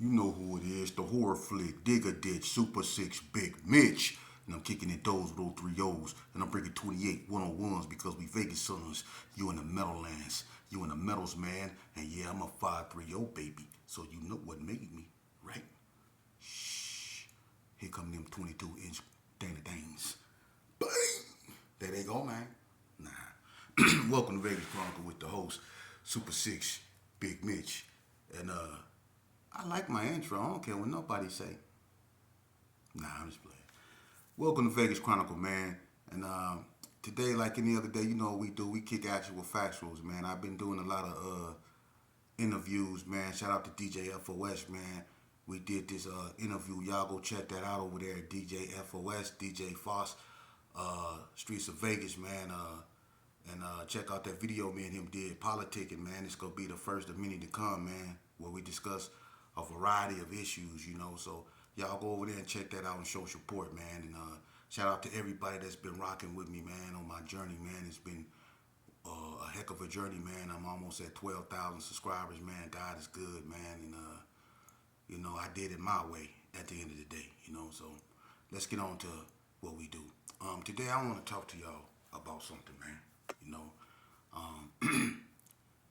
You know who it is, the horror flick, Digger Ditch, Super 6, Big Mitch. And I'm kicking it those with those three O's. And I'm bringing 28 101s because we Vegas sons. You in the Meadowlands. You in the Metals, man. And yeah, I'm a 530 baby. So you know what made me, right? Shh. Here come them 22-inch Dana Danes. Bang! There they go, man. Nah. Welcome to Vegas Chronicle with the host, Super 6, Big Mitch. And I like my intro. I don't care what nobody say. Nah, I'm just playing. Welcome to Vegas Chronicle, man. And today, like any other day, you know what we do. We kick actual factuals, man. I've been doing a lot of interviews, man. Shout out to DJ FOS, man. We did this interview. Y'all go check that out over there at DJ FOS, DJ Foss, Streets of Vegas, man. And check out that video me and him did, politicking, man. It's going to be the first of many to come, man, where we discuss a variety of issues, you know. So y'all go over there and check that out and show support, man. And shout out to everybody that's been rocking with me, man, on my journey, man. It's been a heck of a journey, man. I'm almost at 12,000 subscribers, man. God is good, man. And, you know, I did it my way at the end of the day, you know. So let's get on to what we do. Today I want to talk to y'all about something, man.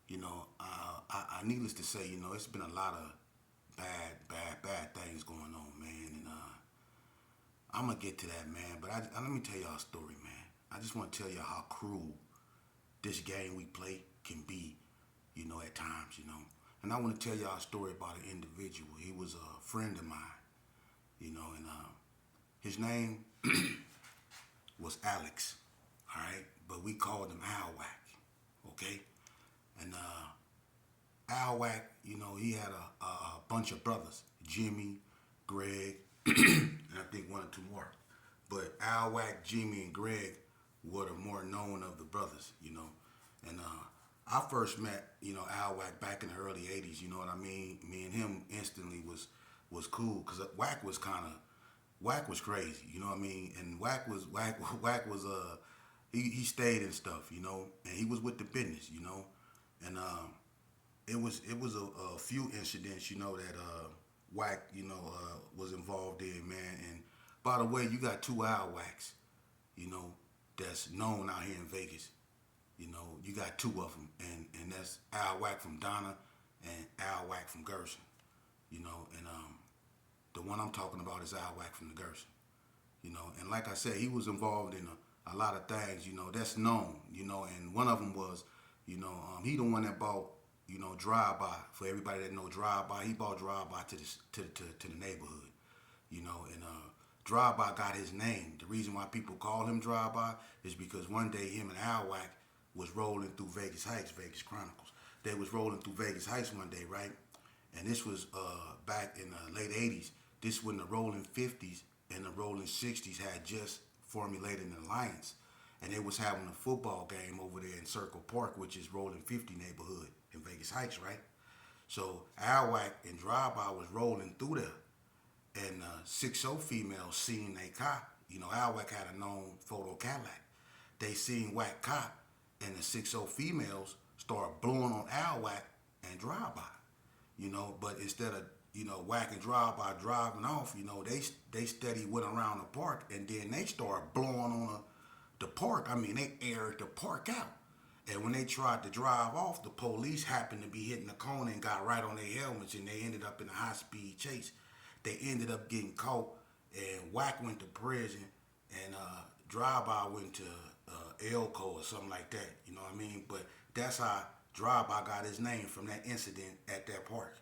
You know, I needless to say, you know, it's been a lot of bad things going on, man. And I'm gonna get to that, man. But let me tell y'all a story, man. I just want to tell y'all how cruel this game we play can be, you know, at times, you know. And I want to tell y'all a story about an individual. He was a friend of mine, you know, and his name was Alex, all right? But we called him Al Wack, okay? And Al Wack, you know, he had a bunch of brothers, Jimmy, Greg, and I think one or two more. But Al Wack, Jimmy, and Greg were the more known of the brothers, you know. And I first met, you know, Al Wack back in the early 80s, you know what I mean? Me and him instantly was cool because Wack was crazy, you know what I mean? And Wack was he stayed and stuff, you know, and he was with the business, you know. And it was a few incidents, you know, that Wack, you know, was involved in, man. And by the way, you got two Al Wacks, you know, that's known out here in Vegas. You know, you got two of them, and that's Al Wack from Donna and Al Wack from Gerson, you know. And the one I'm talking about is Al Wack from the Gerson, you know. And like I said, he was involved in a lot of things, you know, that's known, you know. And one of them was, you know, he the one that bought, you know, Drive-By. For everybody that know Drive-By, he bought Drive-By to the neighborhood, you know. And Drive-By got his name. The reason why people call him Drive-By is because one day him and Al Wack was rolling through Vegas Heights, Vegas Chronicles. They was rolling through Vegas Heights one day, right? And this was back in the late 80s. This when the rolling 50s and the rolling 60s had just formulated an alliance. And they was having a football game over there in Circle Park, which is rolling 50 neighborhood in Vegas Heights, right? So Al Wack and Drive-By was rolling through there. And 6-0 females seen a cop. You know, Al Wack had a known photo Cadillac. They seen Wack cop, and the 6-0 females started blowing on Al Wack and Drive-By. You know, but instead of, you know, Wack and Drive-By driving off, you know, they steady went around the park, and then they started blowing on the park. I mean, they aired the park out. And when they tried to drive off, the police happened to be hitting the corner and got right on their helmets, and they ended up in a high-speed chase. They ended up getting caught, and Wack went to prison, and Drive-By went to Elko or something like that. You know what I mean? But that's how Drive-By got his name, from that incident at that park.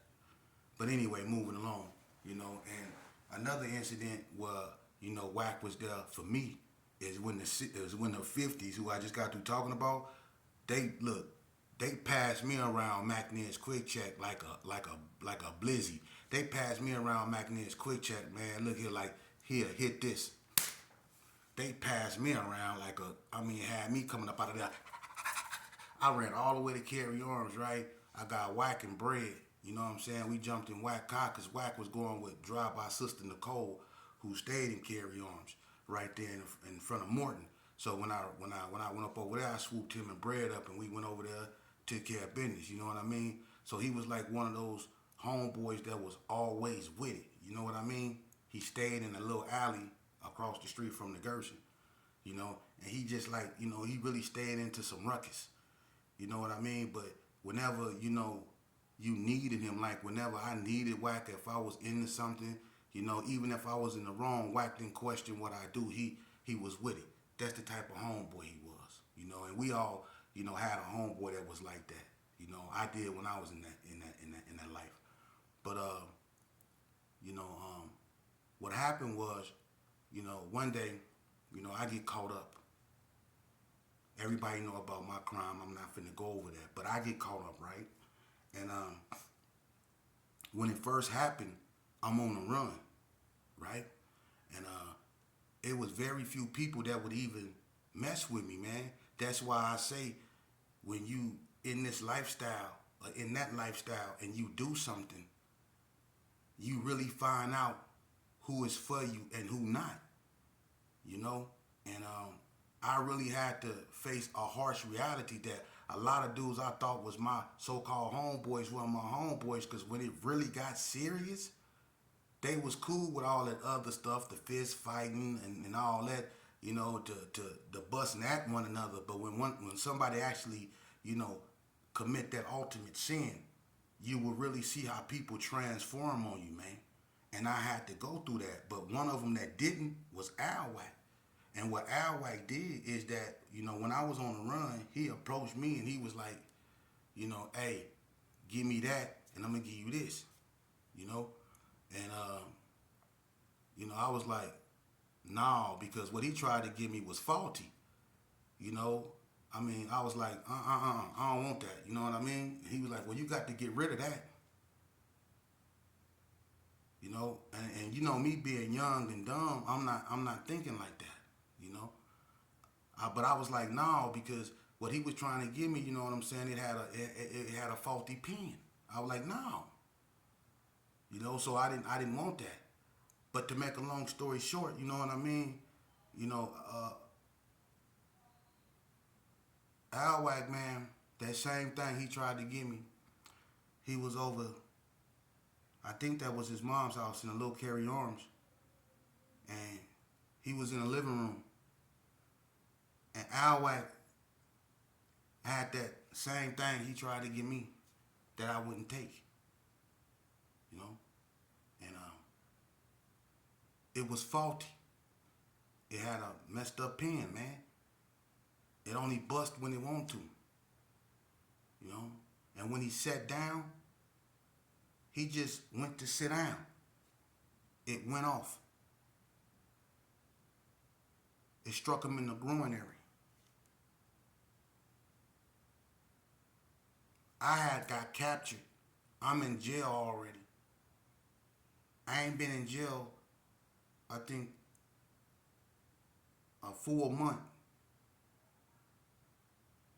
But anyway, moving along, you know. And another incident where, you know, Wack was there for me is when the 50s, who I just got through talking about, they passed me around McNair's Quick Check like a blizzy. They passed me around McNair's Quick Check, man. Look here, like, here, hit this. They passed me around had me coming up out of there. I ran all the way to Carry Arms, right? I got Wack and Bread. You know what I'm saying? We jumped in Wack car because Wack was going with Drive-By sister Nicole, who stayed in Carry Arms right there in front of Morton. So when I went up over there, I swooped him and Bread up, and we went over there, took care of business. You know what I mean? So he was like one of those homeboys that was always with it. You know what I mean? He stayed in a little alley across the street from the Gershon, you know, and he just like, you know, he really stayed into some ruckus. You know what I mean? But whenever, you know, you needed him, like whenever I needed Wack, if I was into something, you know, even if I was in the wrong, Wack didn't question what I do. He was with it. That's the type of homeboy he was, you know. And we all, you know, had a homeboy that was like that. You know, I did when I was in that life. But you know, what happened was, you know, one day, you know, I get caught up. Everybody know about my crime. I'm not finna go over that, but I get caught up, right? And when it first happened, I'm on the run, right? And it was very few people that would even mess with me, man. That's why I say, when you in this lifestyle or in that lifestyle and you do something, you really find out who is for you and who not, you know? And I really had to face a harsh reality that a lot of dudes I thought was my so-called homeboys weren't my homeboys, because when it really got serious, they was cool with all that other stuff, the fist fighting and all that, you know, to busting at one another. But when somebody actually, you know, commit that ultimate sin, you will really see how people transform on you, man. And I had to go through that. But one of them that didn't was Alwack. And what Alwack did is that, you know, when I was on the run, he approached me and he was like, you know, hey, give me that and I'm going to give you this, you know. And, you know, I was like, no, because what he tried to give me was faulty, you know. I mean, I was like, I don't want that, you know what I mean? And he was like, well, you got to get rid of that. You know, and you know me being young and dumb, I'm not thinking like that, you know. But I was like, no, because what he was trying to give me, you know what I'm saying? It had a faulty pen. I was like, no, you know. So I didn't want that. But to make a long story short, you know what I mean? You know, Alwack, man, that same thing he tried to give me. He was over, I think that was his mom's house in a little Carry Arms, and he was in the living room, and Alwack had that same thing he tried to give me that I wouldn't take, you know, and it was faulty. It had a messed up pen, man. It only bust when it want to, you know. And when he sat down, he just went to sit down. It went off. It struck him in the groin area. I had got captured. I'm in jail already. I ain't been in jail, I think, a full month.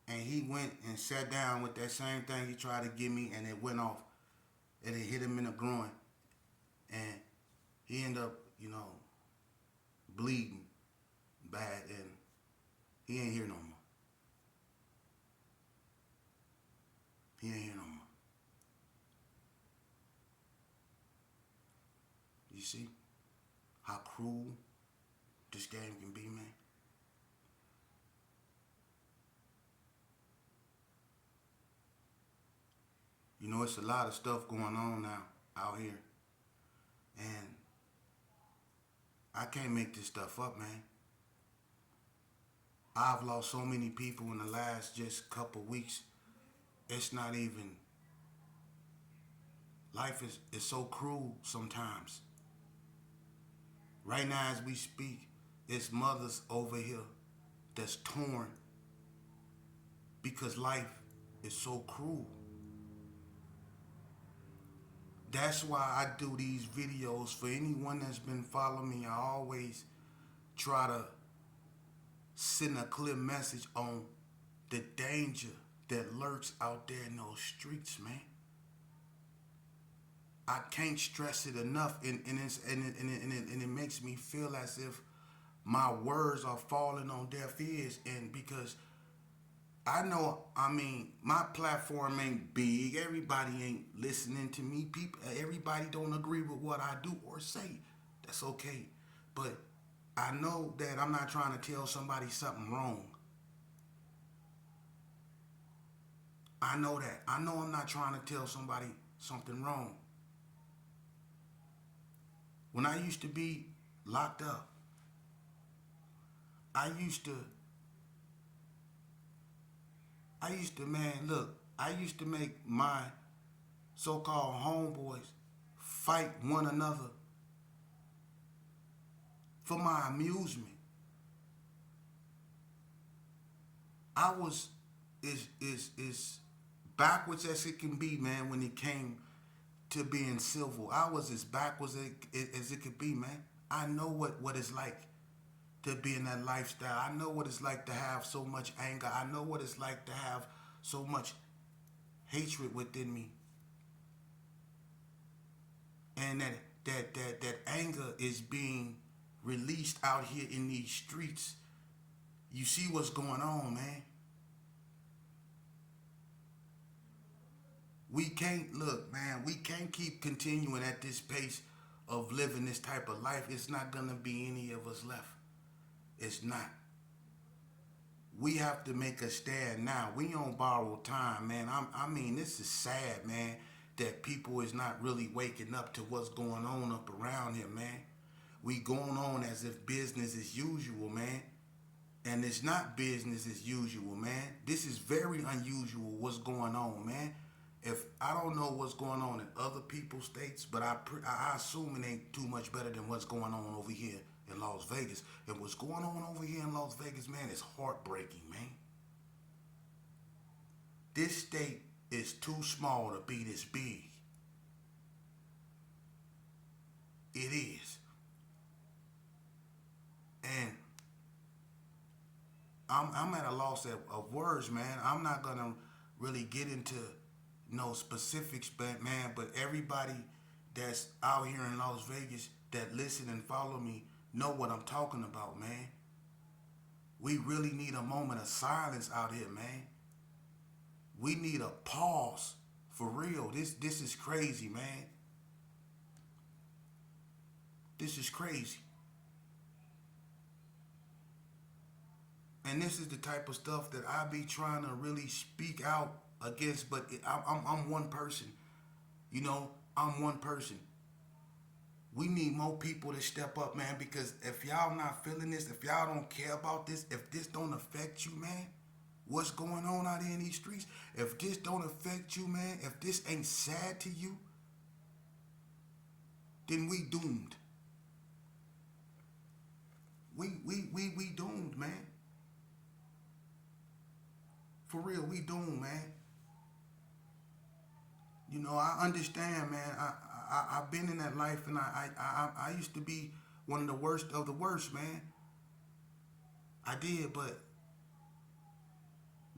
And he went and sat down with that same thing he tried to give me, and it went off. And it hit him in the groin. And he ended up, you know, bleeding bad, and he ain't here no more. He ain't here no more. You see how cruel this game can be, man? You know, it's a lot of stuff going on now out here. And I can't make this stuff up, man. I've lost so many people in the last just couple weeks. It's not even, life is so cruel sometimes. Right now as we speak, it's mothers over here that's torn because life is so cruel. That's why I do these videos. For anyone that's been following me, I always try to send a clear message on the danger that lurks out there in those streets, man. I can't stress it enough, and it makes me feel as if my words are falling on deaf ears, and because I know, I mean, my platform ain't big. Everybody ain't listening to me. People, everybody don't agree with what I do or say. That's okay. But I know that I'm not trying to tell somebody something wrong. I know that. I know I'm not trying to tell somebody something wrong. When I used to be locked up, I used to, man, look, I used to make my so-called homeboys fight one another for my amusement. I was is backwards as it can be, man. When it came to being civil, I was as backwards as it could be, man. I know what it's like to be in that lifestyle. I know what it's like to have so much anger. I know what it's like to have so much hatred within me, and that anger is being released out here in these streets. You see what's going on, man. We can't look, man. We can't keep continuing at this pace of living this type of life. It's not gonna be any of us left. It's not. We have to make a stand now. We on borrowed time, man. I mean, this is sad, man, that people is not really waking up to what's going on up around here, man. We going on as if business as usual, man. And it's not business as usual, man. This is very unusual what's going on, man. If I don't know what's going on in other people's states, but I assume it ain't too much better than what's going on over here in Las Vegas. And what's going on over here in Las Vegas, man, is heartbreaking, man. This state is too small to be this big. It is. And I'm at a loss of words, man. I'm not gonna really get into no specifics, but man, but everybody that's out here in Las Vegas that listen and follow me know what I'm talking about, man. We really need a moment of silence out here, man. We need a pause for real. This is crazy, man. This is crazy. And this is the type of stuff that I be trying to really speak out against, but I'm one person. You know, I'm one person. We need more people to step up, man, because if y'all not feeling this, if y'all don't care about this, if this don't affect you, man, what's going on out here in these streets, if this don't affect you, man, if this ain't sad to you, then we doomed. We doomed, man. For real, we doomed, man. You know, I understand, man. I've been in that life, and I used to be one of the worst of the worst, man. I did, but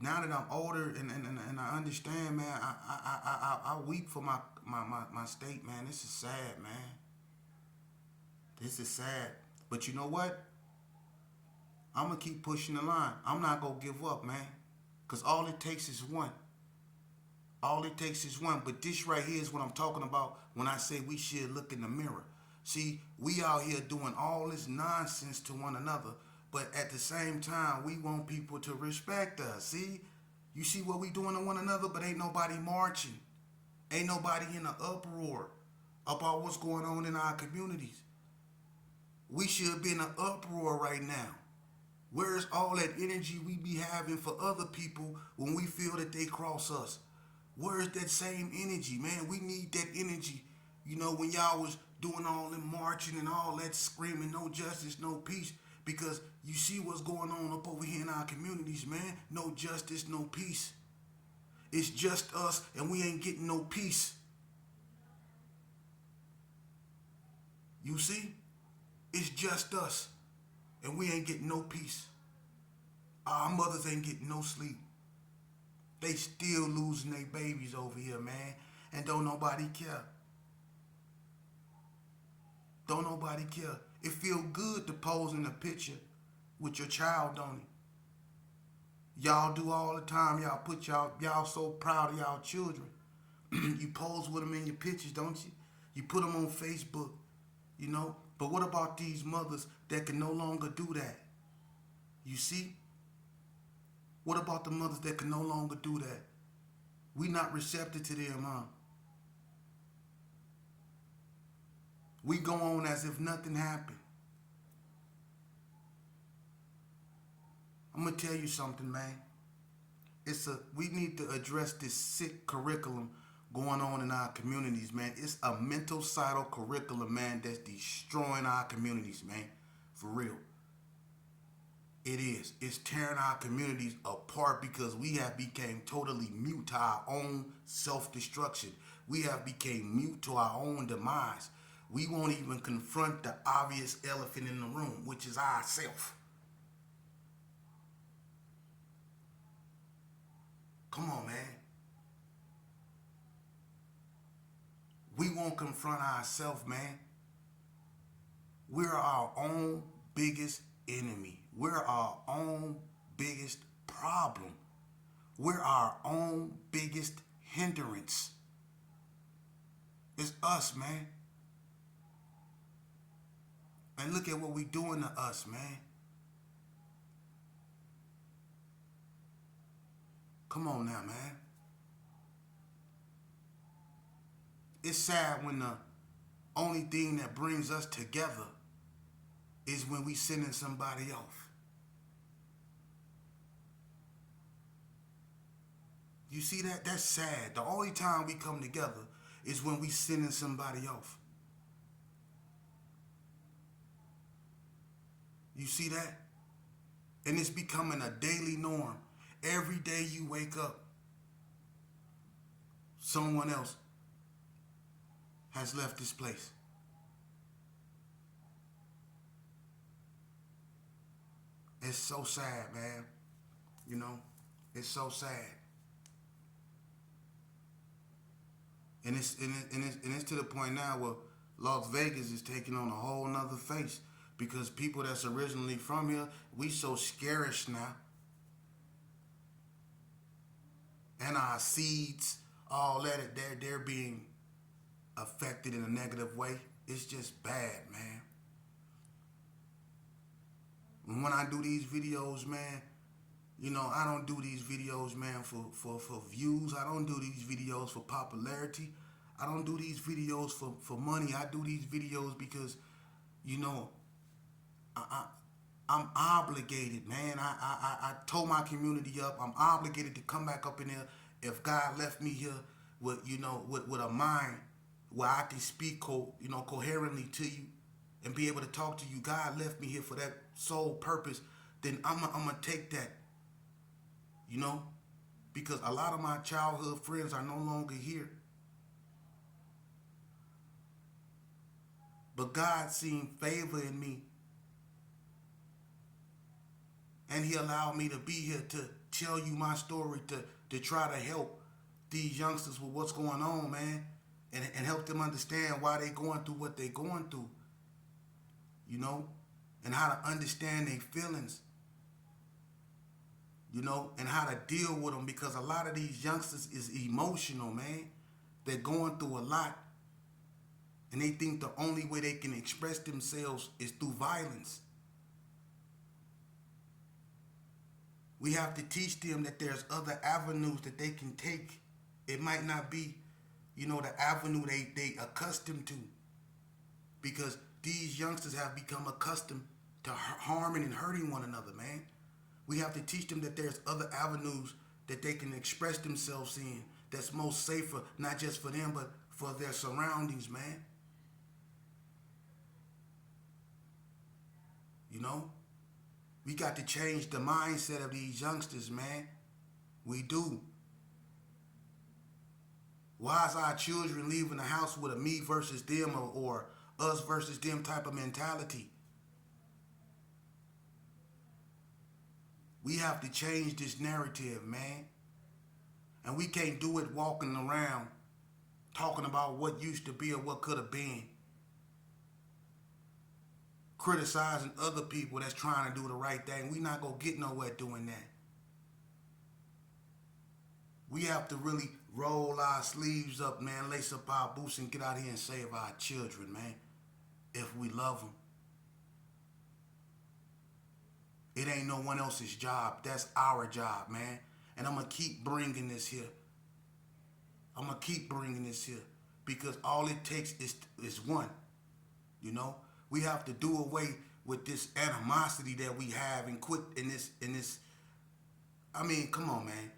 now that I'm older and I understand, man, I weep for my state, man. This is sad, man. This is sad. But you know what? I'm gonna keep pushing the line. I'm not gonna give up, man. Cause all it takes is one. All it takes is one. But this right here is what I'm talking about when I say we should look in the mirror. See, we out here doing all this nonsense to one another, but at the same time, we want people to respect us. See? You see what we doing to one another, but ain't nobody marching. Ain't nobody in an uproar about what's going on in our communities. We should be in an uproar right now. Where's all that energy we be having for other people when we feel that they cross us? Where's that same energy, man? We need that energy. You know, when y'all was doing all the marching and all that screaming, no justice, no peace, because you see what's going on up over here in our communities, man. No justice, no peace. It's just us, and we ain't getting no peace. You see? It's just us, and we ain't getting no peace. Our mothers ain't getting no sleep. They still losing their babies over here, man. And don't nobody care. Don't nobody care. It feel good to pose in a picture with your child, don't it? Y'all do all the time. Y'all put y'all so proud of y'all children. You pose with them in your pictures, don't you? You put them on Facebook, you know. But what about these mothers that can no longer do that? You see? What about the mothers that can no longer do that? We not receptive to them, huh? We go on as if nothing happened. I'm gonna tell you something, man. We need to address this sick curriculum going on in our communities, man. It's a mental mental curriculum, man, that's destroying our communities, man. For real. It is. It's tearing our communities apart because we have become totally mute to our own self-destruction. We have become mute to our own demise. We won't even confront the obvious elephant in the room, which is ourself. Come on, man. We won't confront ourselves, man. We're our own biggest enemy. We're our own biggest problem. We're our own biggest hindrance. It's us, man. And look at what we doing to us, man. Come on now, man. It's sad when the only thing that brings us together is when we sending somebody off. You see that? That's sad. The only time we come together is when we sending somebody off. You see that? And it's becoming a daily norm. Every day you wake up, someone else has left this place. It's so sad, man. You know, it's so sad. And it's to the point now where Las Vegas is taking on a whole nother face because people that's originally from here, we so scarish now. And our seeds, all that, they're being affected in a negative way. It's just bad, man. And when I do these videos, man, you know, I don't do these videos, man, for views. I don't do these videos for popularity. I don't do these videos for money. I do these videos because, you know, I'm obligated, man. I told my community up. I'm obligated to come back up in there. If God left me here with, you know, with a mind where I can speak, coherently to you and be able to talk to you. God left me here for that sole purpose. Then I'm gonna take that, you know, because a lot of my childhood friends are no longer here. But God seen favor in me, and He allowed me to be here to tell you my story, to try to help these youngsters with what's going on, man, and help them understand why they going through what they going through, you know, and how to understand their feelings, you know, and how to deal with them, because a lot of these youngsters is emotional, man. They're going through a lot, and they think the only way they can express themselves is through violence. We have to teach them that there's other avenues that they can take. It might not be, you know, the avenue they accustomed to, because these youngsters have become accustomed to harming and hurting one another, man. We have to teach them that there's other avenues that they can express themselves in that's most safer, not just for them, but for their surroundings, man. You know? We got to change the mindset of these youngsters, man. We do. Why is our children leaving the house with a me versus them or us versus them type of mentality? We have to change this narrative, man. And we can't do it walking around talking about what used to be or what could have been. Criticizing other people that's trying to do the right thing. We not going to get nowhere doing that. We have to really roll our sleeves up, man, lace up our boots and get out here and save our children, man. If we love them. It ain't no one else's job. That's our job, man. And I'm going to keep bringing this here. I'm going to keep bringing this here. Because all it takes is one. You know? We have to do away with this animosity that we have and quit in this. I mean, come on, man.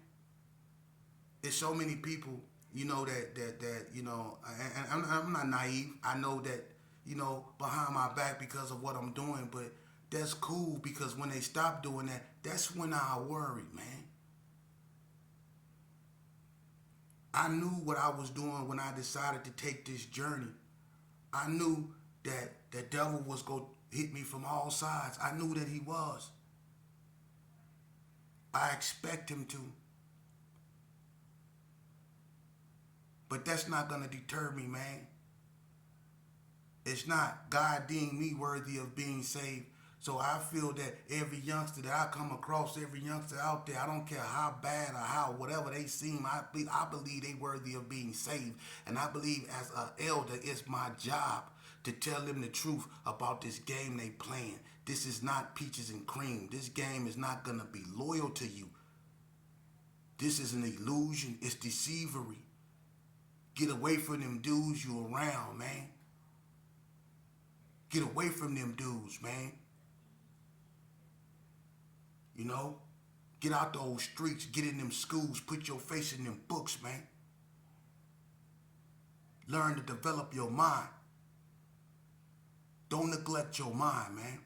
There's so many people, you know, that you know, and I'm not naive. I know that, you know, behind my back because of what I'm doing, but that's cool because when they stop doing that, that's when I worry, man. I knew what I was doing when I decided to take this journey. I knew that the devil was going to hit me from all sides. I knew that he was. I expect him to. But that's not going to deter me, man. It's not. God deemed me worthy of being saved. So I feel that every youngster that I come across, every youngster out there, I don't care how bad or how whatever they seem, I believe they worthy of being saved. And I believe as an elder, it's my job to tell them the truth about this game they playing. This is not peaches and cream. This game is not going to be loyal to you. This is an illusion. It's deceivery. Get away from them dudes you around, man. Get away from them dudes, man. You know? Get out those streets. Get in them schools. Put your face in them books, man. Learn to develop your mind. Don't neglect your mind, man.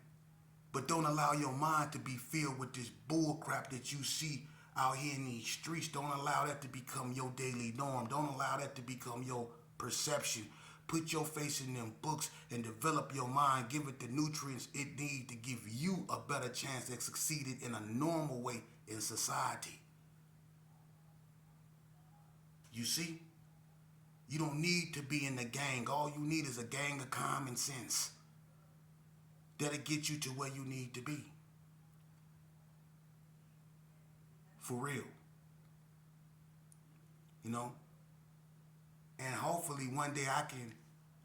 But don't allow your mind to be filled with this bull crap that you see out here in these streets. Don't allow that to become your daily norm. Don't allow that to become your perception. Put your face in them books and develop your mind. Give it the nutrients it needs to give you a better chance at succeeding in a normal way in society. You see? You don't need to be in the gang. All you need is a gang of common sense. That'll get you to where you need to be. For real. You know? And hopefully one day I can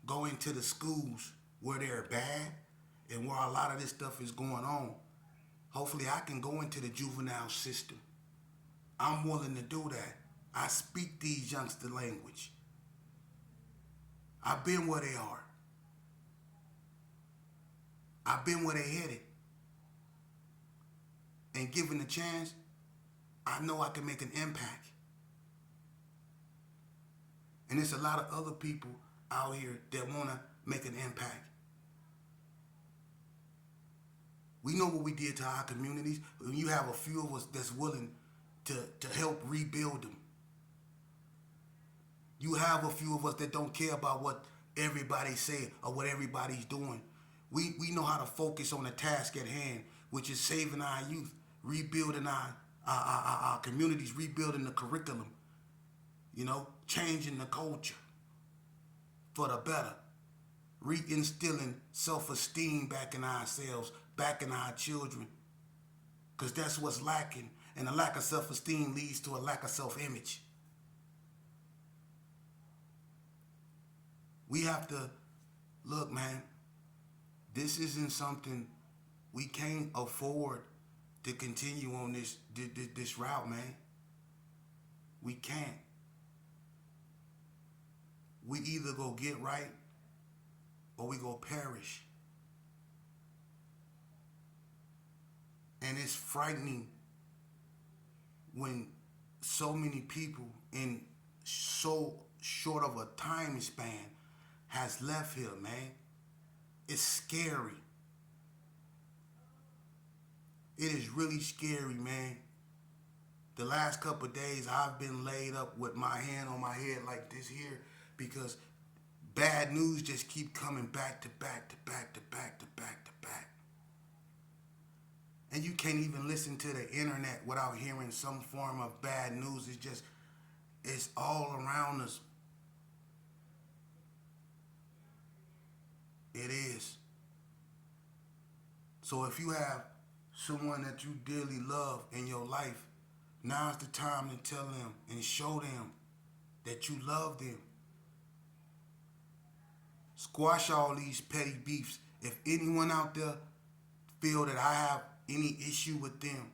go into the schools where they're bad and where a lot of this stuff is going on. Hopefully I can go into the juvenile system. I'm willing to do that. I speak these youngster language. I've been where they are. I've been where they headed. And given the chance, I know I can make an impact. And there's a lot of other people out here that want to make an impact. We know what we did to our communities. You have a few of us that's willing to help rebuild them. You have a few of us that don't care about what everybody's saying or what everybody's doing. We know how to focus on the task at hand, which is saving our youth, rebuilding our communities, rebuilding the curriculum, you know, changing the culture for the better, reinstilling self-esteem back in ourselves, back in our children, because that's what's lacking. And a lack of self-esteem leads to a lack of self-image. We have to, look, man, this isn't something we can't afford to continue on this route, man. We can't. We either go get right or we go perish. And it's frightening when so many people in so short of a time span has left here, man. It's scary. It is really scary, man. The last couple of days I've been laid up with my hand on my head like this here because bad news just keep coming back to back to back to back to back to back. And you can't even listen to the internet without hearing some form of bad news. It's all around us. It is. So if you have someone that you dearly love in your life, Now's the time to tell them and show them that you love them. Squash all these petty beefs. If anyone out there feel that I have any issue with them,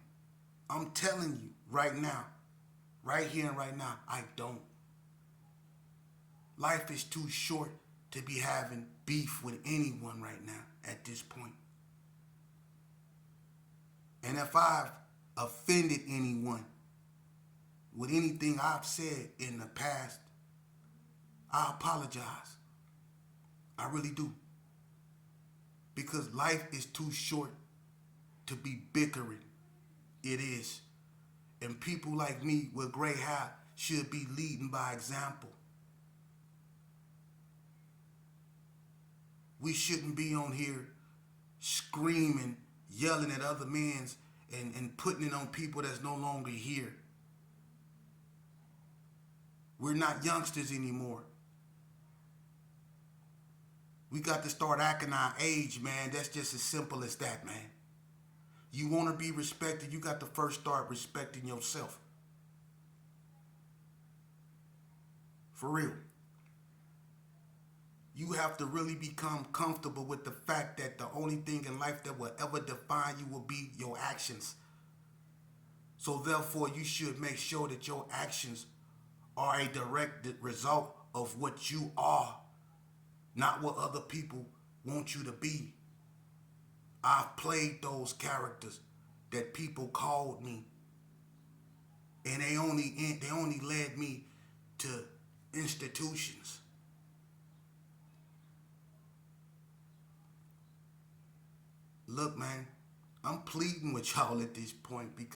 I'm telling you right now, right here and right now, I don't. Life is too short to be having beef with anyone right now at this point. And if I've offended anyone with anything I've said in the past, I apologize. I really do. Because life is too short to be bickering. It is. And people like me with gray hair should be leading by example. We shouldn't be on here screaming, yelling at other men and putting it on people that's no longer here. We're not youngsters anymore. We got to start acting our age, man. That's just as simple as that, man. You want to be respected, you got to first start respecting yourself. For real. You have to really become comfortable with the fact that the only thing in life that will ever define you will be your actions. So therefore, you should make sure that your actions are a direct result of what you are, not what other people want you to be. I've played those characters that people called me, and they only led me to institutions. Look, man, I'm pleading with y'all at this point because